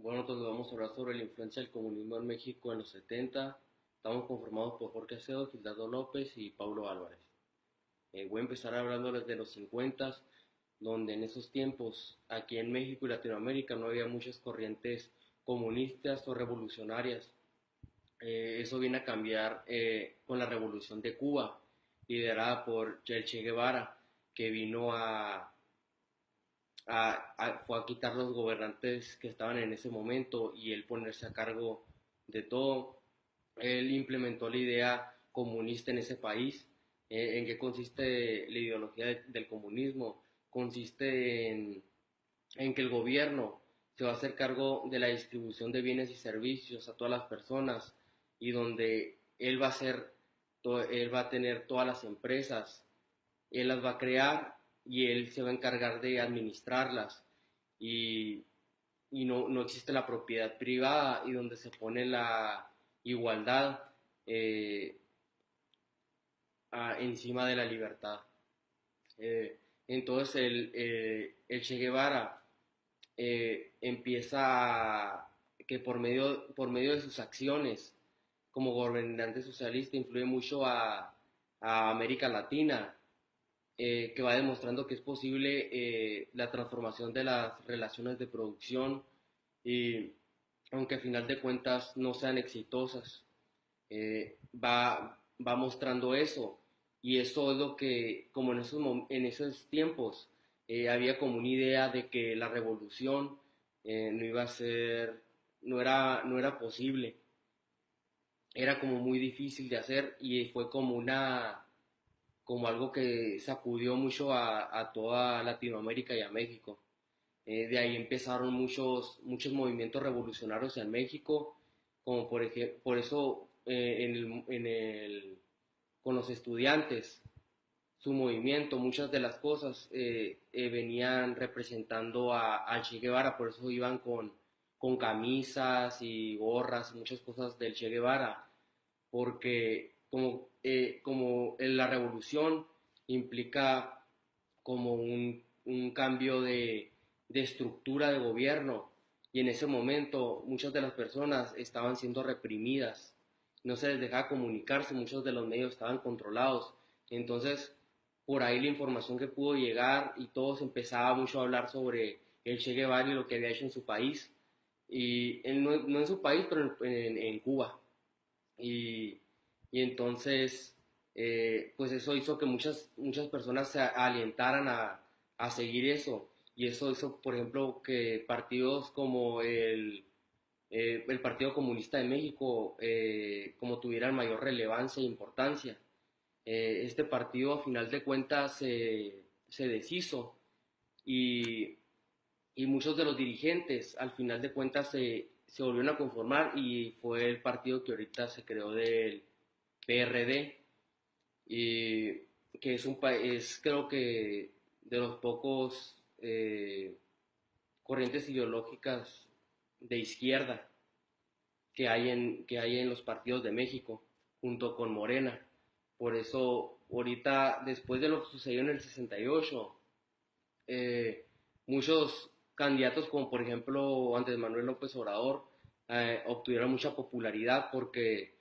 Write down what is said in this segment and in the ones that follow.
Bueno, entonces vamos a hablar sobre la influencia del comunismo en México en los 70. Estamos conformados por Jorge Acedo, Gildardo López y Paulo Álvarez. Voy a empezar hablando desde los 50, donde en esos tiempos, aquí en México y Latinoamérica, no había muchas corrientes comunistas o revolucionarias. Eso viene a cambiar con la revolución de Cuba, liderada por el Che Guevara, que vino fue a quitar los gobernantes que estaban en ese momento y él ponerse a cargo de todo. Él implementó la idea comunista en ese país. ¿En qué consiste la ideología del comunismo? Consiste en que el gobierno se va a hacer cargo de la distribución de bienes y servicios a todas las personas y donde él va a tener todas las empresas, él las va a crear y él se va a encargar de administrarlas y, y no existe la propiedad privada y donde se pone la igualdad eh, encima de la libertad. Entonces el Che Guevara empieza que por medio de sus acciones como gobernante socialista influye mucho a América Latina, que va demostrando que es posible la transformación de las relaciones de producción y aunque a final de cuentas no sean exitosas, va mostrando eso y eso es lo que como en esos tiempos había como una idea de que la revolución no iba a ser, no era posible, era como muy difícil de hacer y fue como algo que sacudió mucho a toda Latinoamérica y a México. De ahí empezaron muchos movimientos revolucionarios en México, como por ejemplo, por eso con los estudiantes, su movimiento, muchas de las cosas venían representando a Che Guevara, por eso iban con camisas y gorras, muchas cosas del Che Guevara, porque como la revolución implica como un cambio de estructura de gobierno y en ese momento muchas de las personas estaban siendo reprimidas, no se les dejaba comunicarse, muchos de los medios estaban controlados, entonces por ahí la información que pudo llegar y todos empezaba mucho a hablar sobre el Che Guevara y lo que había hecho en su país, y no en su país, pero en Cuba. Y, y entonces, pues eso hizo que muchas personas se alentaran a seguir eso. Y eso hizo, por ejemplo, que partidos como el Partido Comunista de México como tuvieran mayor relevancia e importancia. Este partido, a final de cuentas, se deshizo y, y muchos de los dirigentes, al final de cuentas, se volvieron a conformar y fue el partido que ahorita se creó del PRD, y que es creo que de los pocos corrientes ideológicas de izquierda que hay en los partidos de México, junto con Morena. Por eso, ahorita, después de lo que sucedió en el 68, muchos candidatos, como por ejemplo Andrés Manuel López Obrador, obtuvieron mucha popularidad porque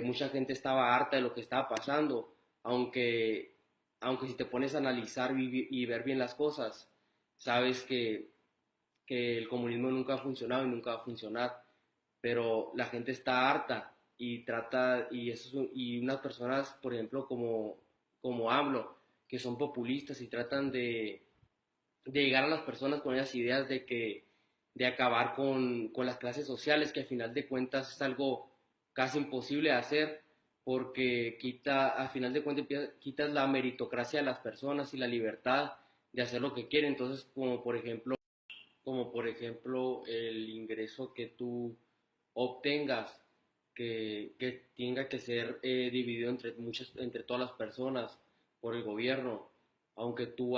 mucha gente estaba harta de lo que estaba pasando, aunque, aunque si te pones a analizar y ver bien las cosas, sabes que el comunismo nunca ha funcionado y nunca va a funcionar, pero la gente está harta y trata, y unas personas, por ejemplo, como hablo, que son populistas y tratan de llegar a las personas con esas ideas de acabar con las clases sociales, que al final de cuentas es algo casi imposible de hacer, porque al final de cuentas quitas la meritocracia de las personas y la libertad de hacer lo que quieren. Entonces, como por ejemplo el ingreso que tú obtengas, que tenga que ser dividido entre todas las personas por el gobierno, aunque tú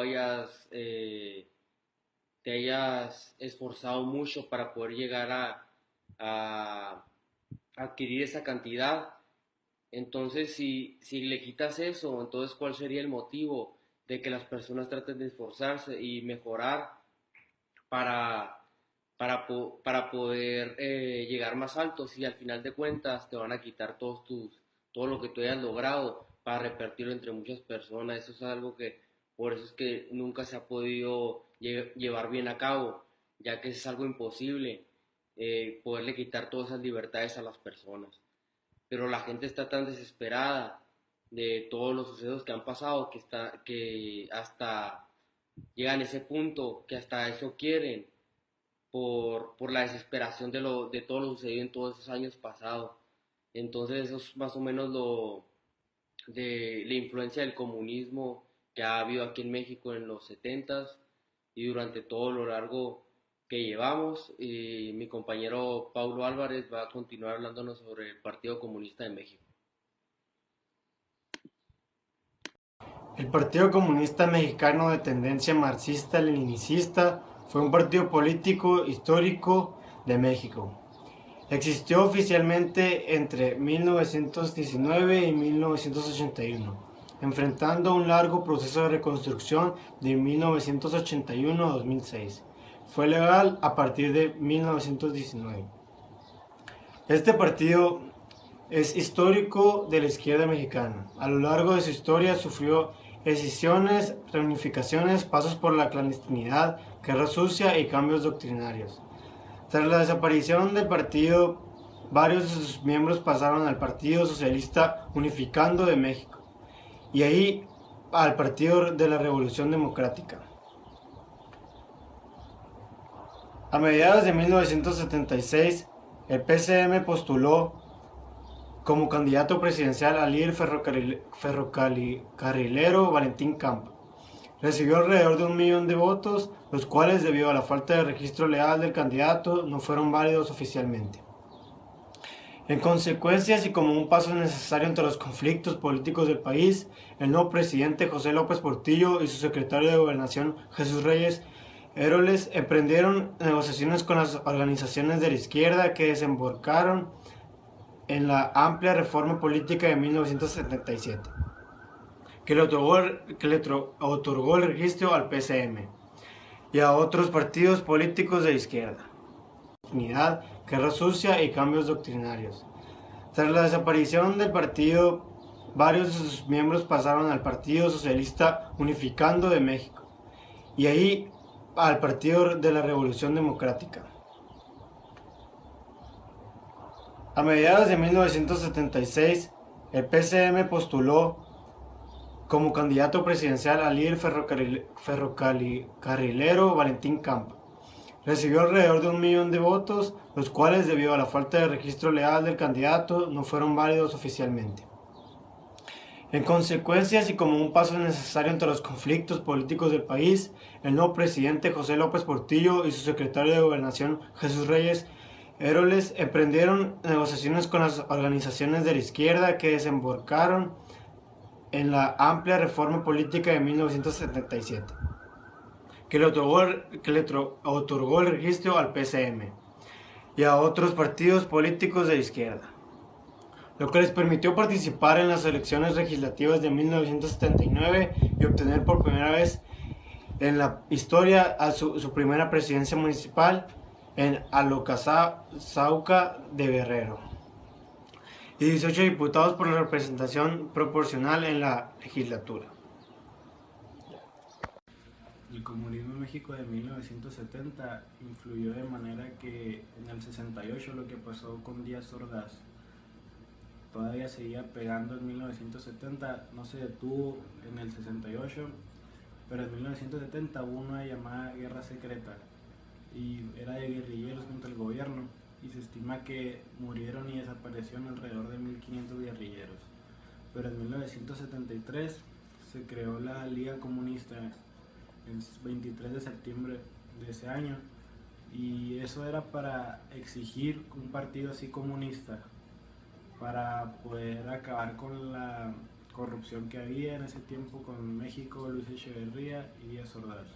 te hayas esforzado mucho para poder llegar a adquirir esa cantidad. Entonces, si le quitas eso, entonces ¿cuál sería el motivo de que las personas traten de esforzarse y mejorar para, para poder llegar más alto, si al final de cuentas te van a quitar todo lo que tú hayas logrado para repartirlo entre muchas personas. Eso es algo que, por eso es que nunca se ha podido llevar bien a cabo, ya que es algo imposible poderle quitar todas esas libertades a las personas. Pero la gente está tan desesperada de todos los sucesos que han pasado que hasta llegan a ese punto que hasta eso quieren por la desesperación de todo lo sucedido en todos esos años pasados. Entonces eso es más o menos lo de la influencia del comunismo que ha habido aquí en México en los 70s y durante todo lo largo que llevamos. Y mi compañero Paulo Álvarez va a continuar hablándonos sobre el Partido Comunista de México. El Partido Comunista Mexicano de tendencia marxista-leninicista fue un partido político histórico de México. Existió oficialmente entre 1919 y 1981, enfrentando un largo proceso de reconstrucción de 1981 a 2006. Fue legal a partir de 1919. Este partido es histórico de la izquierda mexicana. A lo largo de su historia sufrió escisiones, reunificaciones, pasos por la clandestinidad, guerra sucia y cambios doctrinarios. Tras la desaparición del partido, varios de sus miembros pasaron al Partido Socialista Unificando de México y ahí al Partido de la Revolución Democrática. A mediados de 1976, el PCM postuló como candidato presidencial al líder ferrocarrilero Valentín Campa. Recibió alrededor de 1 millón de votos, los cuales, debido a la falta de registro legal del candidato, no fueron válidos oficialmente. En consecuencia, y como un paso necesario entre los conflictos políticos del país, el nuevo presidente José López Portillo y su secretario de Gobernación Jesús Reyes Heroles emprendieron negociaciones con las organizaciones de la izquierda que desembocaron en la amplia reforma política de 1977, que le otorgó el registro al PCM y a otros partidos políticos de izquierda, unidad, guerra sucia y cambios doctrinarios. Tras la desaparición del partido, varios de sus miembros pasaron al Partido Socialista Unificando de México y ahí al Partido de la Revolución Democrática. A mediados de 1976, el PCM postuló como candidato presidencial al líder ferrocarrilero Valentín Campa. Recibió alrededor de 1 millón de votos, los cuales, debido a la falta de registro legal del candidato, no fueron válidos oficialmente. En consecuencia, y como un paso necesario entre los conflictos políticos del país, el nuevo presidente José López Portillo y su secretario de Gobernación Jesús Reyes Heroles emprendieron negociaciones con las organizaciones de la izquierda que desembocaron en la amplia reforma política de 1977, que le otorgó el registro al PCM y a otros partidos políticos de izquierda, lo que les permitió participar en las elecciones legislativas de 1979 y obtener por primera vez en la historia a su primera presidencia municipal en Alocazauca de Guerrero, y 18 diputados por la representación proporcional en la legislatura. El comunismo en México de 1970 influyó de manera que en el 68 lo que pasó con Díaz Ordaz todavía seguía pegando en 1970, no se detuvo en el 68, pero en 1970 hubo una llamada guerra secreta y era de guerrilleros contra el gobierno, y se estima que murieron y desaparecieron alrededor de 1500 guerrilleros. Pero en 1973 se creó la Liga Comunista el 23 de septiembre de ese año, y eso era para exigir un partido así comunista para poder acabar con la corrupción que había en ese tiempo con México, Luis Echeverría y Díaz Ordaz.